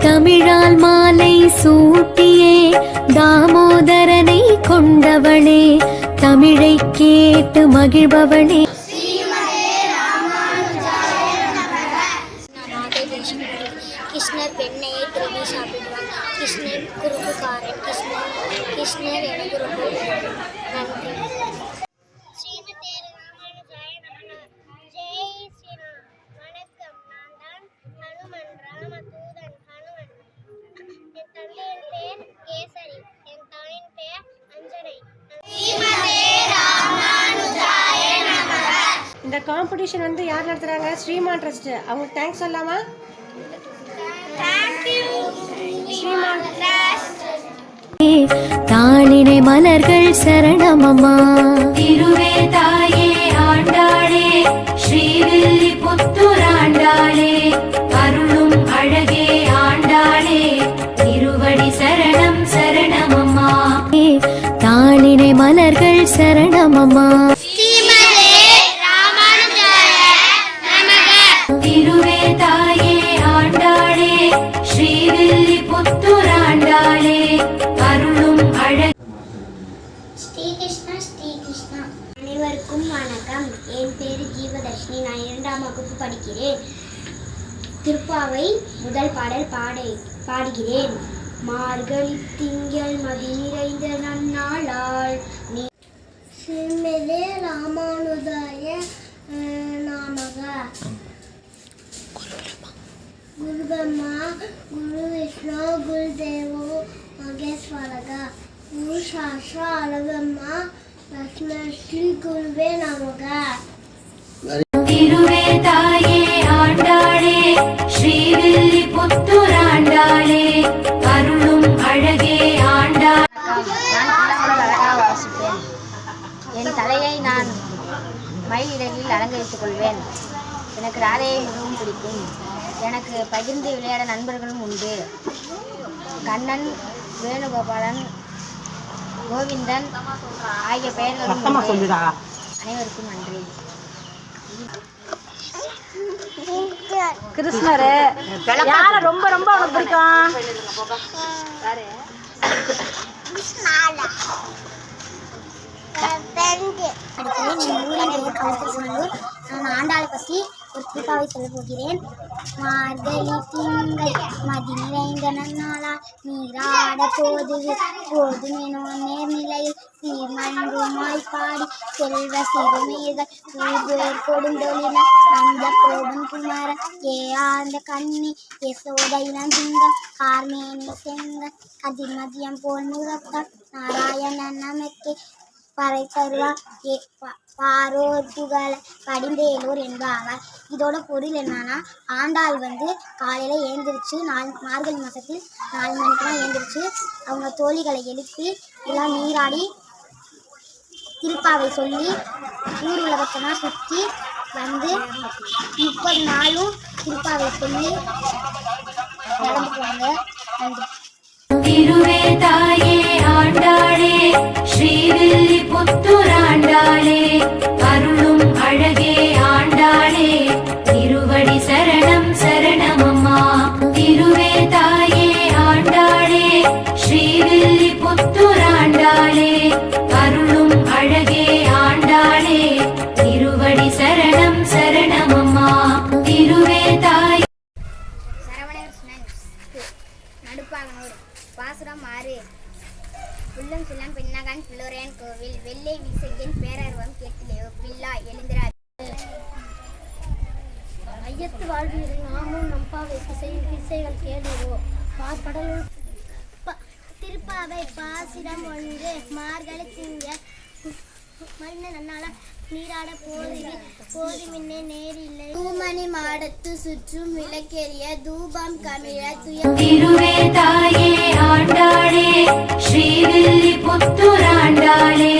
தமிழால் மாலை சூட்டியே தாமோதரனை கொண்டவளே, தமிழை கேட்டு மகிழ்பவளே. கிருஷ்ணர் வெண்ணையை திரும்பி சாப்பிடுவான். கிருஷ்ணர் குறும்புக்காரன். கிருஷ்ணர் எனக்கு ரொம்ப நன்றி. ஸ்ரீமதே ராமானுஜாய நமः. ஜெய் ஸ்ரீராம். வணக்கம். நான் தான் ஹனுமன், ராமதூதன் ஹனுமன். என் தந்தையின் பெயர் கேசரி, என் தாயின் பெயர் அஞ்சனை. ஸ்ரீமதே ராமானுஜாய நமः. இந்த காம்படிஷன் வந்து யார் நடத்துறாங்க? ஸ்ரீமான் ட்ரஸ்ட். அவங்களுக்கு தேங்க்ஸ் சொல்லாமா? ஸ்ரீமான் ட்ரஸ்ட். தாளினை மலர்கள் சரணமம்மா. திருவே தாயே ஆண்டாளே, ஸ்ரீவில்லி புத்துராண்டாளே, அருளும் அழகே ஆண்டாளே, திருவடி சரணம் சரணமம்மா. தாளினை மலர்கள் சரணமம்மா. திருவே தாயே ஆண்டாளே, ஸ்ரீவில்லி புத்துராண்டாளே, அருளும் அழகே. ஸ்ரீ கிருஷ்ணா ஸ்ரீ கிருஷ்ணா. அனைவருக்கும் வணக்கம். என் பேரு ஜீவதர்ஷினி. நான் 2ஆம் வகுப்பு படிக்கிறேன். திருப்பாவை முதல் பாடல் பாடுகிறேன். மார்கழி திங்கள் மதி நிறைந்த நன்னாளால் நீ. ஸ்ரீமதே ராமானுஜாய நமக. குரு பிரம்மா குரு விஷ்ணு குரு தேவோ மகேஸ்வரக. குரு சாஸ்திர அரபிரம்மா லக்ஷ்மி குருவே நமக. திருவே தாயே ஆண்டாளே, ஸ்ரீவில்லி புத்துராண்டாளே, அருளும் அழகே ஆண்டாளே. என் தலையை நான் மயில் இறகில் அலங்கரித்துக் கொள்வேன். எனக்கு ராதையை மிகவும் பிடிக்கும். எனக்கு பகிர்ந்து விளையாட நண்பர்களும் உண்டு. கண்ணன், வேணுகோபாலன், கோவிந்தன் ஆகிய பெயர்களும் உண்டு. அனைவருக்கும் நன்றி. கிருஷ்ணர் யார ரொம்ப ரொம்ப அவனுக்கு பிடிக்கும்? நான் ஆண்டாளை பற்றி ஒரு திருப்பாவை சொல்ல போகிறேன். மார்கழி திங்கள் மதி நிறைந்த நன்னாளா நீராட போதுமெனோ நேர்நிலையில் சீர்மன்றுமாய் பாடி செல்வ சிறுமீர்கள் ஊர்வேர் கொடுந்தொழின அந்த கோபன் குமார ஏஆந்த கண்ணி யசோதை நந்திங்கம் கார்மேனி செங்க கதிர்மதியம் போல் முகத்தால் நாராயணன் நமக்கே பறை தருவார் பாரோர் புகழ படிந்தேலூர் என்பார். இதோட பொருள் என்னன்னா, ஆண்டாள் வந்து காலையில் எழுந்திரிச்சு மார்கழி மாதத்தில் 4 மணிக்கெலாம் எழுந்திரிச்சு அவங்க தோழிகளை எழுப்பி எல்லாம் நீராடி திருப்பாவை சொல்லி ஊர் உலகத்தெல்லாம் சுற்றி வந்து 30 நாளும் திருப்பாவை சொல்லி நடந்துக்குவாங்க. நன்றி. திருவே தாயே ஆண்டாளே, ஸ்ரீவில்லி புத்துராண்டாளே, அருளும் அழகே ஆண்டாளே, திருவடி சரணம் சரணமம்மா. திருவே தாயே ஆண்டாளே, ஸ்ரீவில்லி புத்துராண்டாளே, அருளும் அழகே ஆண்டாளே, திருவடி சரணம் சரணமம்மா. திருவே தாயே. நடுப்பாகனூர் பாசுரம் 6. புல்லும் சில்லம் பின்னகன் பிள்ளுரையன் கோவில் வெள்ளை விசையின் பேரர்வம் கேட்டிலேயோ பில்லா எழுந்திரா. ஐயத்து வாழ்வீரை நாமும் நம்பாவை திசைகள் கேளுவோ. கடலுள் திருப்பாவை பாசிரம் 1. மார்கழி திங்கள் மருந்த நன்னால நீராட போதுமின்னே நேரில்லை. தூமணி மாடத்து சுற்றும் விளக்கெரிய தூபம் கமிழ திருவே தாயே ஆண்டாளே, ஸ்ரீவில்லி புத்துராண்டாளே,